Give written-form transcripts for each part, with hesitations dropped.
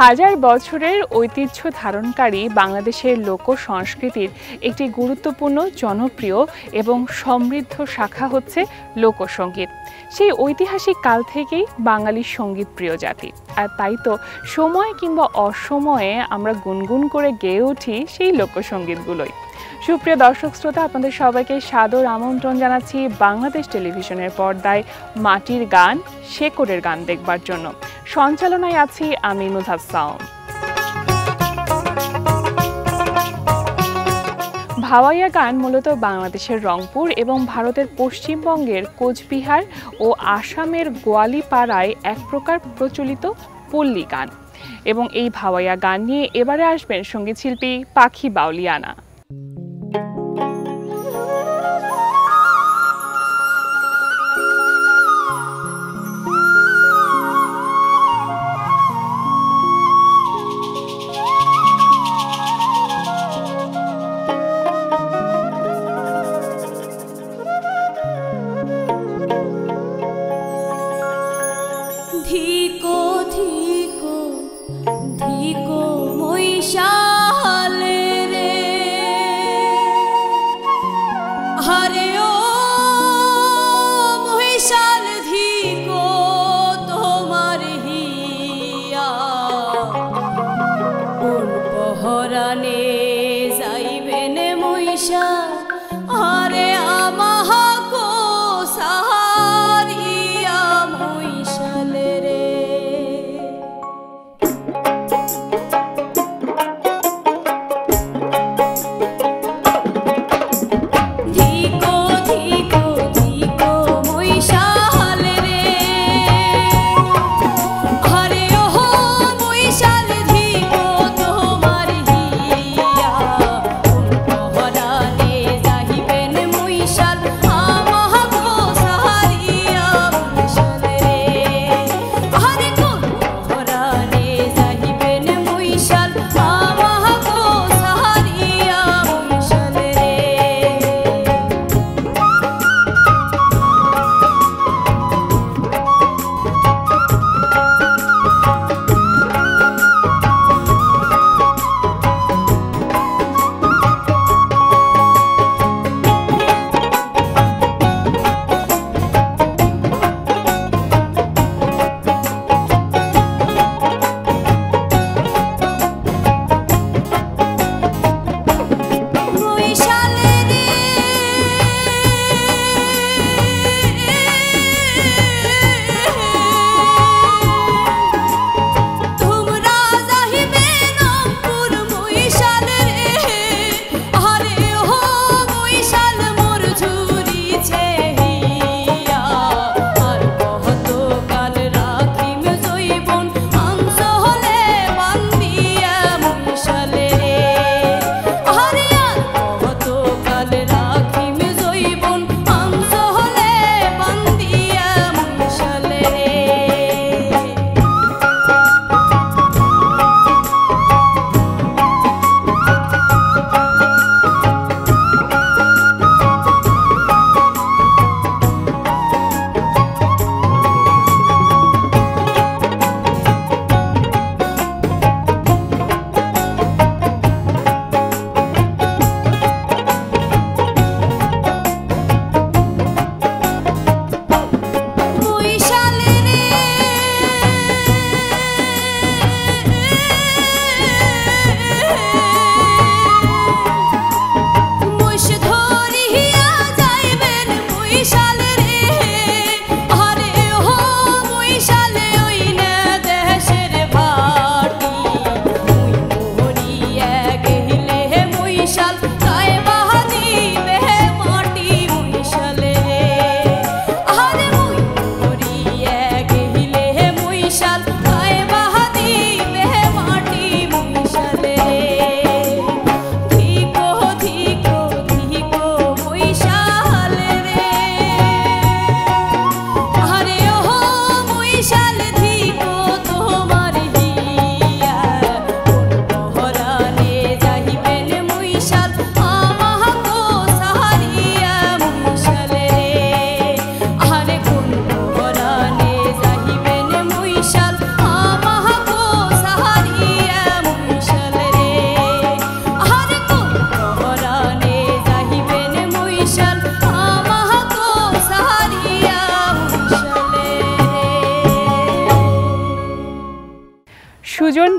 হাজার বছরের ঐতিহ্য ধারণকারী বাংলাদেশের লোক সংস্কৃতির একটি গুরুত্বপূর্ণ, জনপ্রিয় এবং সমৃদ্ধ শাখা হচ্ছে লোকসঙ্গীত। সেই ঐতিহাসিক কাল থেকেই বাঙালি সঙ্গীত প্রিয় জাতি, আর তাই তো সময় কিংবা অসময়ে আমরা গুনগুন করে গেয়ে উঠি সেই লোকসঙ্গীতগুলোই। সুপ্রিয় দর্শক শ্রোতা, আপনাদের সবাইকে সাদর আমন্ত্রণ জানাচ্ছি বাংলাদেশ টেলিভিশনের পর্দায় মাটির গান, শেকড়ের গান দেখবার জন্য। সঞ্চালনায় আছি আমি মুজাফসাম। ভাওয়াইয়া গান মূলত বাংলাদেশের রংপুর এবং ভারতের পশ্চিমবঙ্গের কোচবিহার ও আসামের গোয়ালিপাড়ায় এক প্রকার প্রচলিত পল্লী গান, এবং এই ভাওয়াইয়া গান নিয়ে এবারে আসবেন সঙ্গীতশিল্পী পাখি বাউলিয়ানা। ধিকো ধিকো ধিকো মৈশালে রে, হরে ও মৈশাল ধিকো তোমার হিয়া, কোন পহরানে যাইবেন মৈশাল, হরে আমাহা কো সাহারিয়া মৈশালে রে। ধিকো ধিকো ধিকো মৈশালে রে, হরে ওহো মৈশাল ধিকো তোমার হিয়া, কোন পহরানে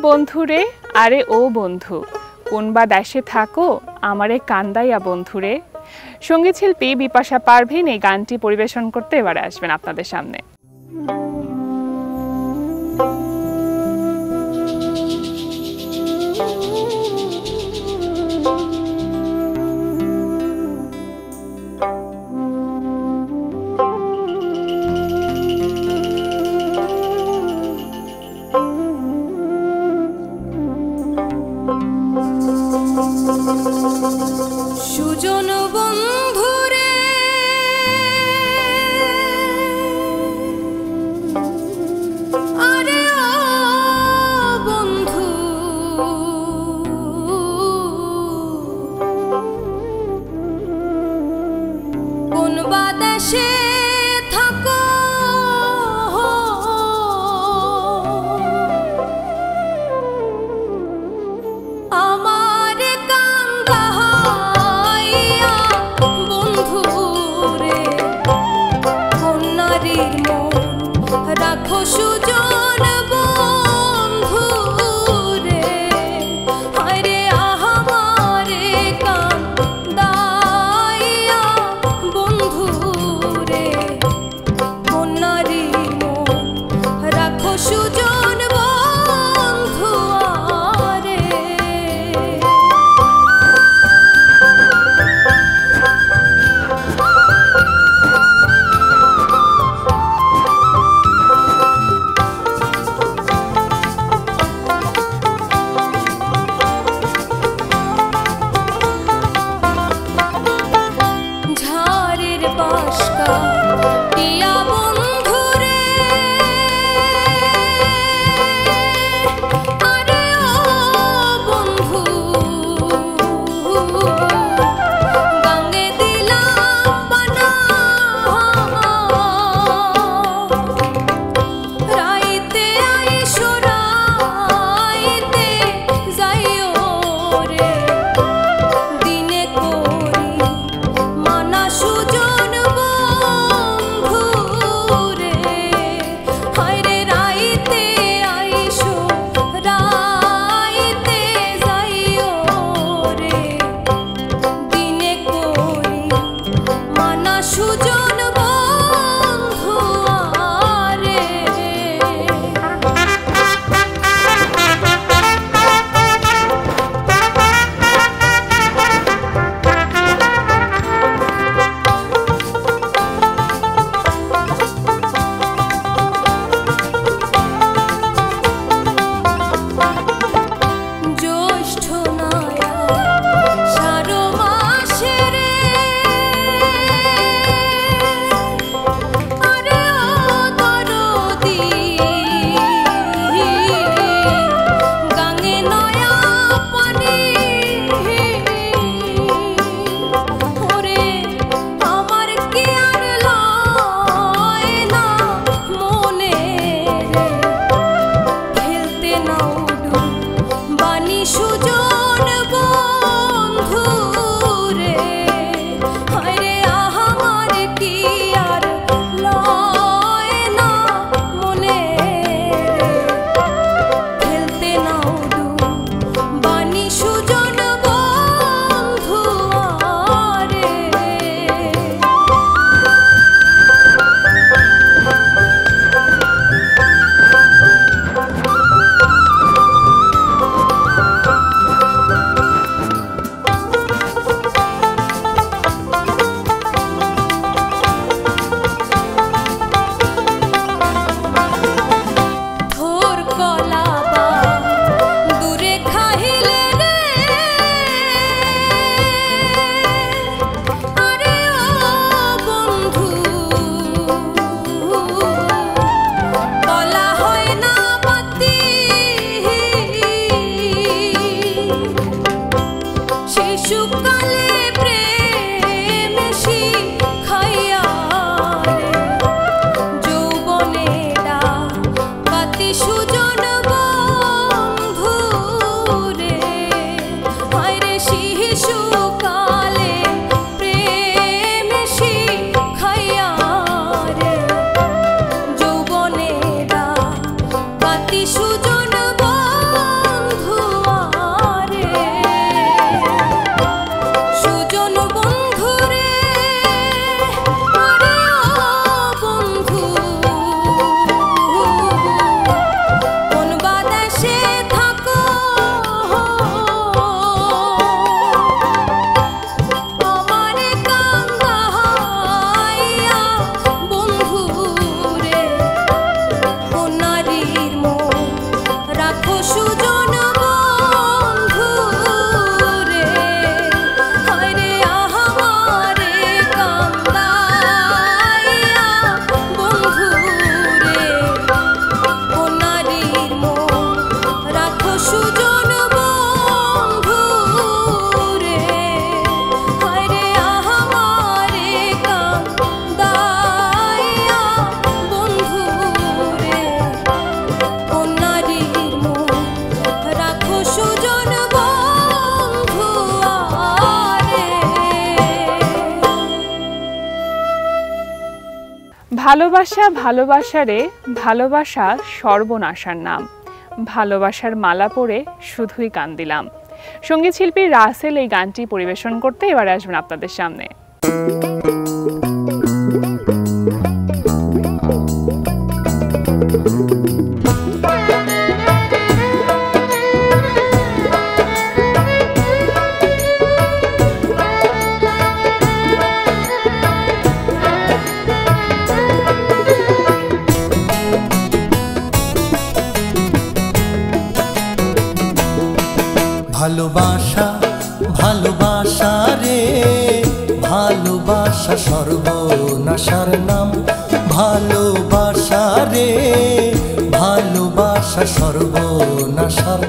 বন্ধুরে আরে ও বন্ধু, কোনবা দেশে থাকো আমারে কান্দাইয়া বন্ধুরে। সঙ্গীত শিল্পী বিপাশা পারভীন এই গানটি পরিবেশন করতে এবারে আসবেন আপনাদের সামনে। সুজন বন্ধুরে ভালোবাসা ভালোবাসা রে, ভালোবাসা সর্বনাশার নাম, ভালোবাসার মালা পরে শুধুই কান দিলাম। সঙ্গীত শিল্পী রাসেল এই গানটি পরিবেশন করতে এবারে আসবেন আপনাদের সামনে। ভালোবাসা ভালোবাসা রে, ভালোবাসা সর্বনাশার নাম, ভালোবাসা রে, ভালোবাসা সর্বনাশার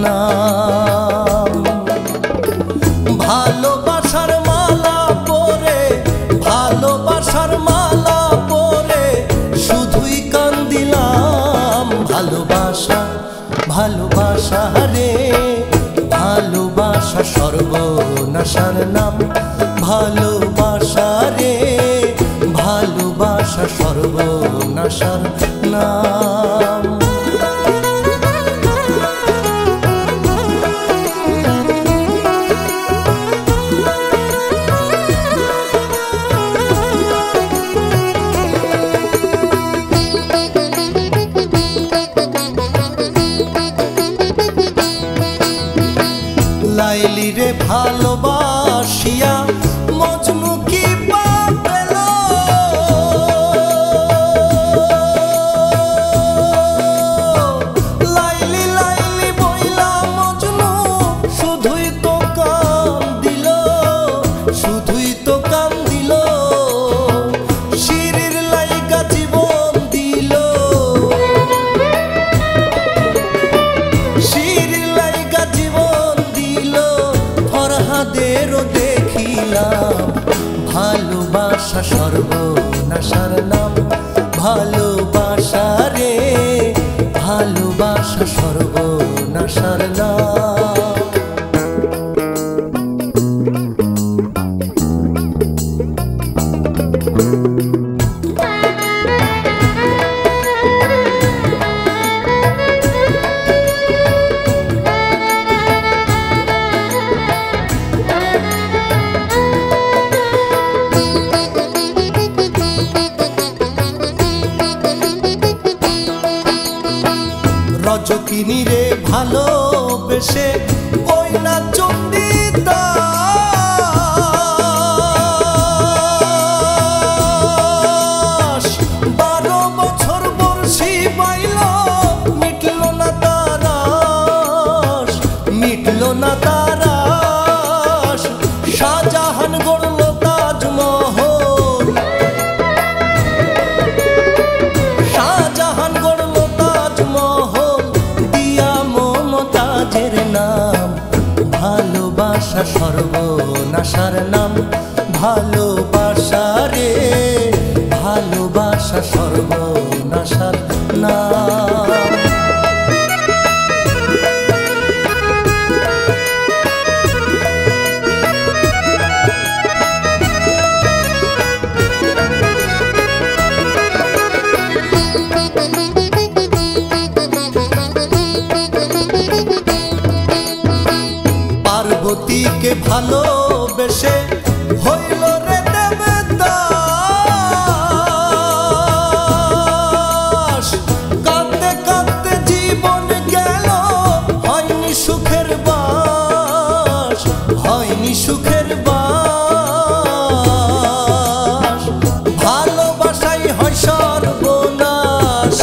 নাম। ভালোবাসার মালা পরে, ভালোবাসার মালা পরে শুধুই কান দিলাম। ভালোবাসা ভালোবাসা রে, ভালোবাসা সর্বনাশার নাম, ভালোবাসা রে, ভালোবাসা সর্বনাশার নাম। লাইলি রে ভালোবাসিয়া মজনু কি পেল, লাইলি লাইলি বইলা মজনু শুধুই তো কান দিল, শুধুই তো কান দিল, শিরির লাইগা জীবন দিল, শিরির লাইগা জীবন দিল। ফরহাদেরও দেখিলাম ভালোবাসা সর্বনাশার নাম, ভালোবাসা রে, ভালোবাসা সর্বনাশার নাম। রজকিনী রে ভালোবেসে কইনা চণ্ডীদাস, 12 বছর বর্ষি বাইল মিটল না তারাস, মিটল না তারাস। শাহজাহান গড়ল তাজমহল, শাহজাহান গড়ল তাজমহল দিয়া মমতাজের নাম। ভালোবাসা সর্বনাশার নাম, ভালোবাসা রে, ভালোবাসা সর্বনাশার নাম। পার্বতীকে ভালোবেসে হইল রে দেবদাস, কাঁদতে কাঁদতে জীবন গেল হয়নি সুখের বাস, হয়নি সুখের বাস। ভালোবাসাই হয় সর্বনাশ,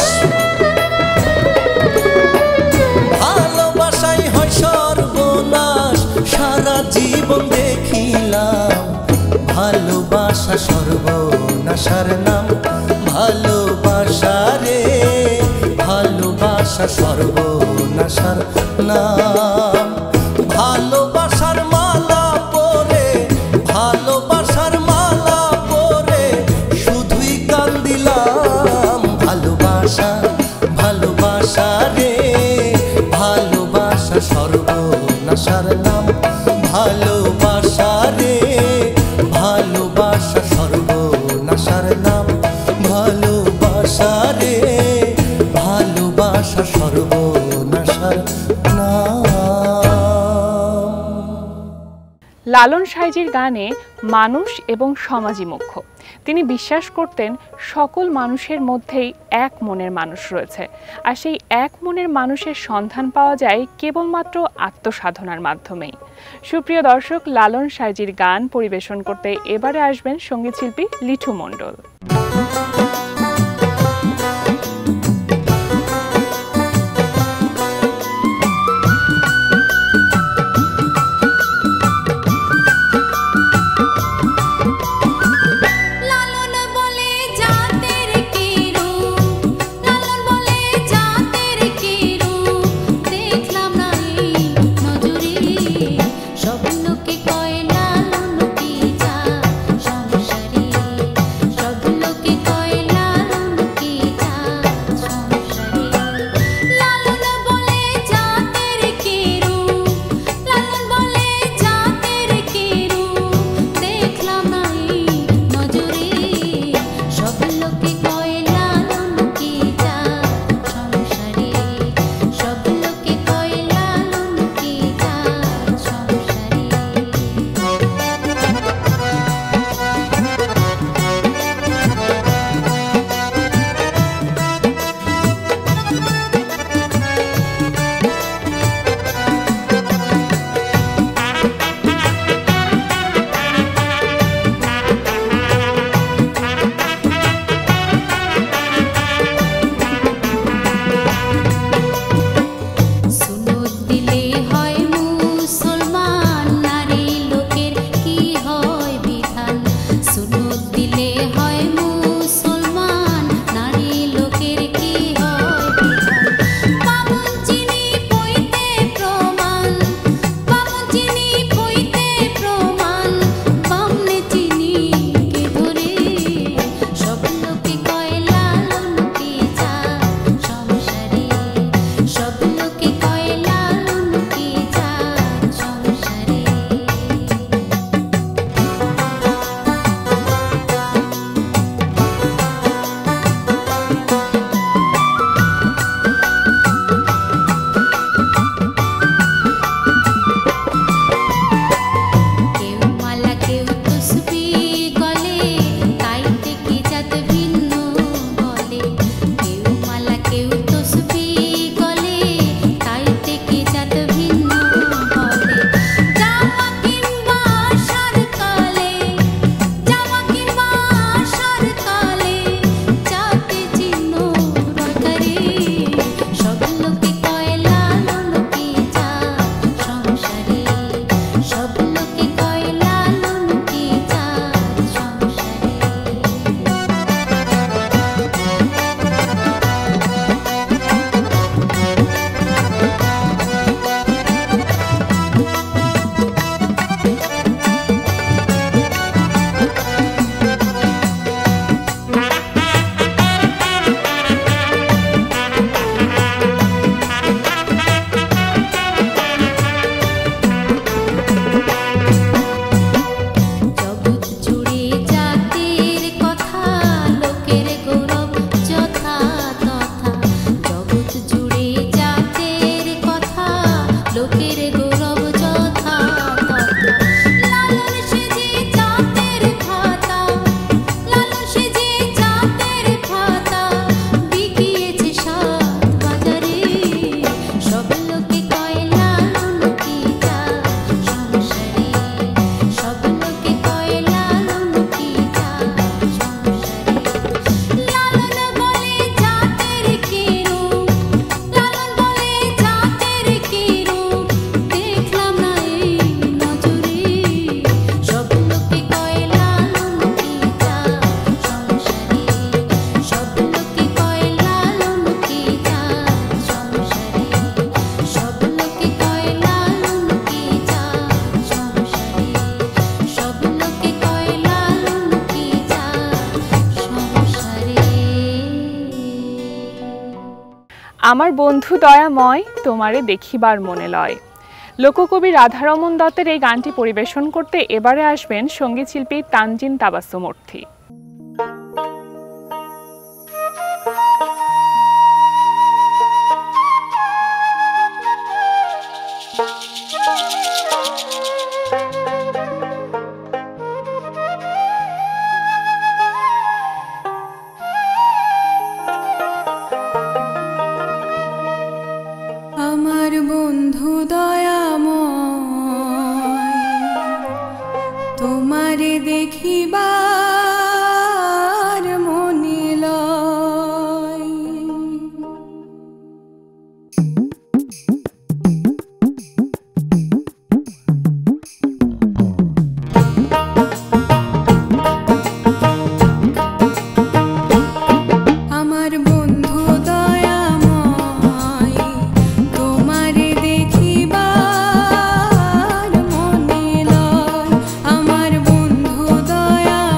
ভালোবাসাই হয় সর্বনাশ। সারা জীবন দেখিলাম ভালোবাসা সর্বনাশার নাম, ভালোবাসা রে, ভালোবাসা সর্বনাশার নাম। ভালোবাসার মালা পরে, ভালোবাসার মালা পরে শুধুই কান দিলাম। ভালোবাসা ভালোবাসা রে, ভালোবাসা সর্বনাশার নাম, ভালোবাসা রে, ভালোবাসা সর্বনাশার নাম, ভালো লালন সাঁইজির গানে মানুষ এবং সমাজই মুখ্য। তিনি বিশ্বাস করতেন সকল মানুষের মধ্যেই এক মনের মানুষ রয়েছে, আর সেই এক মনের মানুষের সন্ধান পাওয়া যায় কেবলমাত্র আত্মসাধনার মাধ্যমেই। সুপ্রিয় দর্শক, লালন সাঁইজির গান পরিবেশন করতে এবারে আসবেন সঙ্গীতশিল্পী লিঠু মণ্ডল। আমার বন্ধু দয়াময় তোমারে দেখিবার মনে লয়। লোককবি রাধারমণ দত্তের এই গানটি পরিবেশন করতে এবারে আসবেন সঙ্গীতশিল্পী তানজিন তাবাসসুম অর্থী। দেখিবার মনে লয়। আমার বন্ধু দয়াময় তোমারে দেখিবার মনে লয়। আমার বন্ধু দয়াময়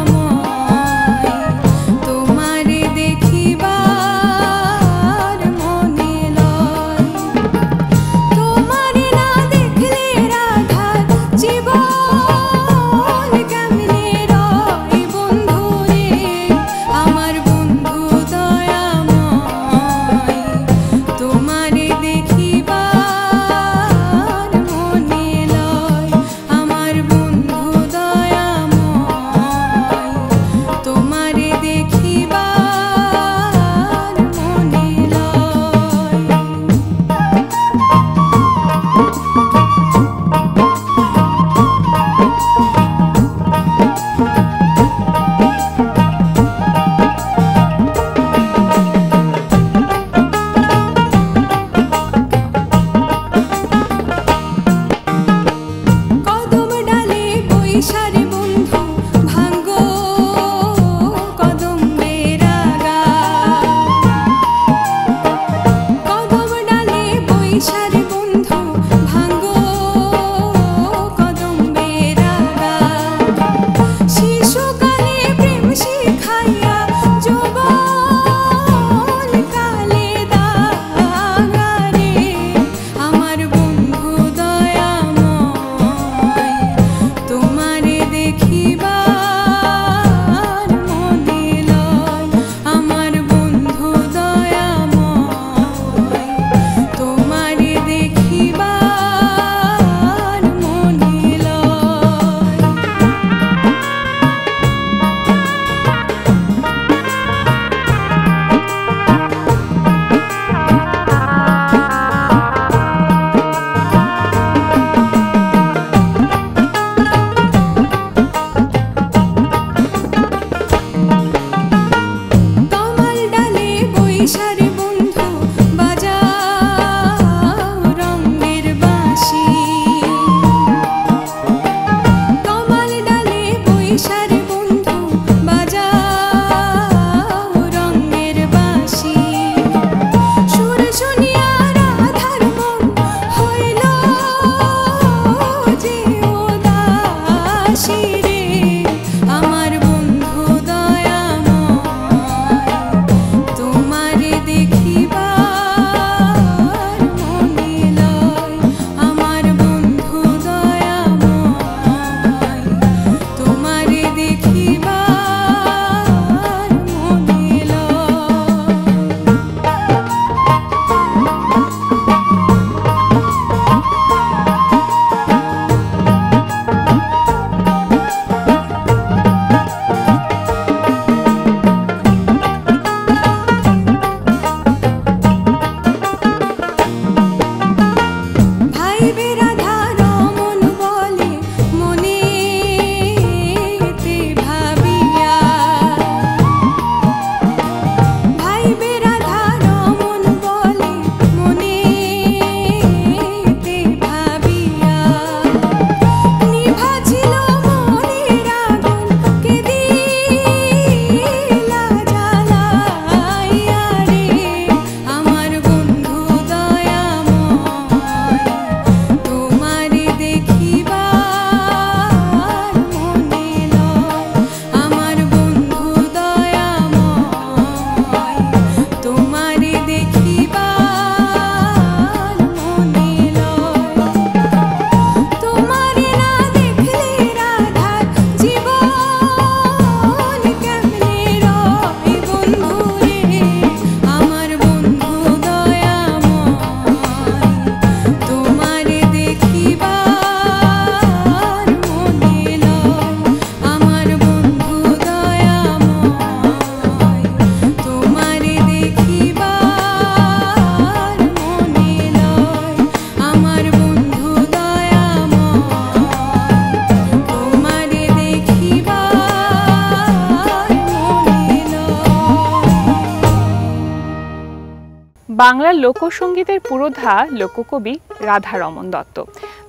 বাংলা লোকসঙ্গীতের পুরোধা লোককবি রাধারমণ দত্ত।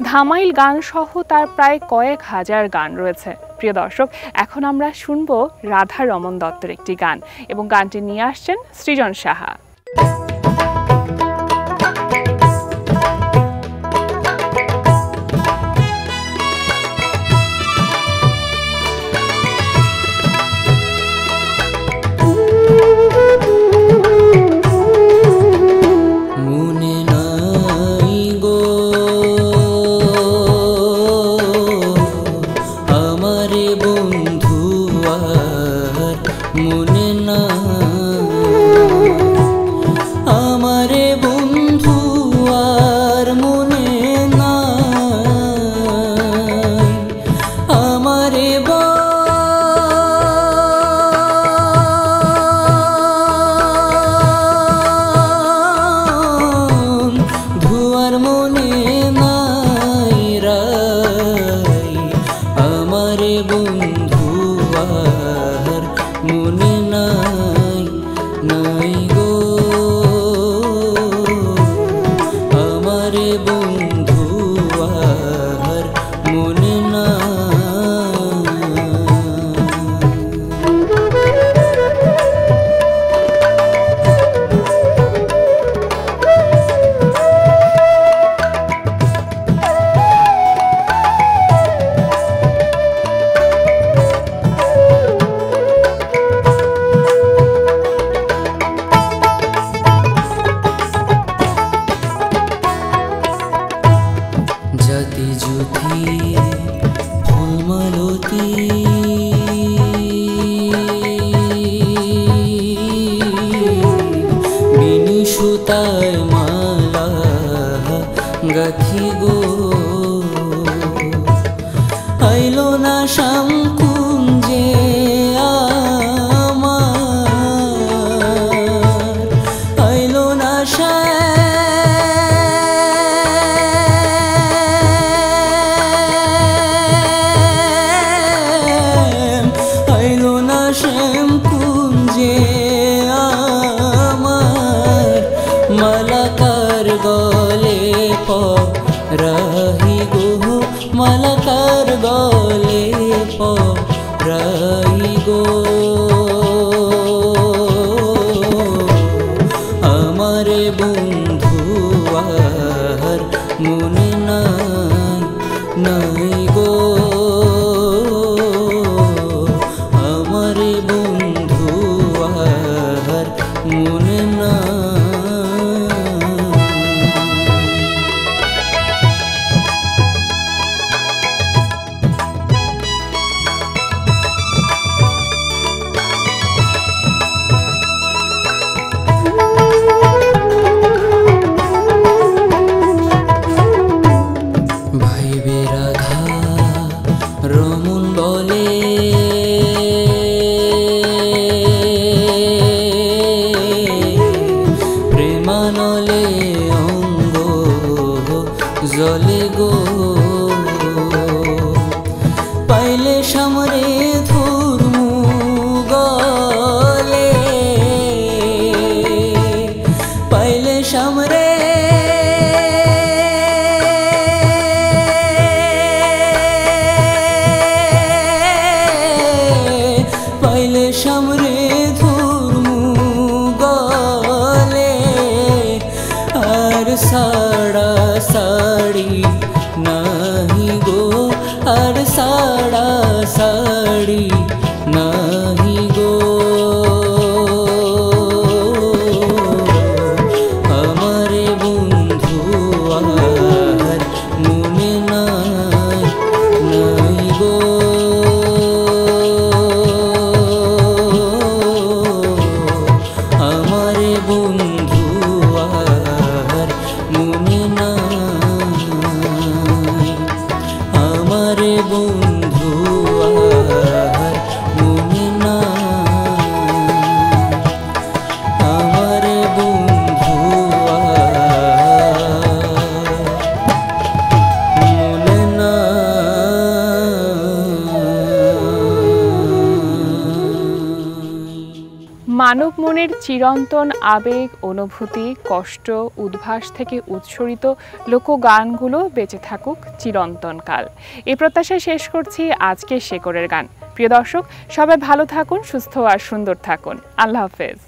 ধামাইল গান সহ তার প্রায় কয়েক হাজার গান রয়েছে। প্রিয় দর্শক, এখন আমরা শুনব রাধারমণ দত্তের একটি গান, এবং গানটি নিয়ে আসছেন সৃজন সাহা। মনে মানব মনের চিরন্তন আবেগ, অনুভূতি, কষ্ট, উদ্ভাস থেকে উৎসরিত লোকগানগুলো বেঁচে থাকুক চিরন্তন কাল। এই প্রত্যাশায় শেষ করছি আজকের শেকড়ের গান। প্রিয় দর্শক, সবাই ভালো থাকুন, সুস্থ আর সুন্দর থাকুন। আল্লাহ হাফেজ।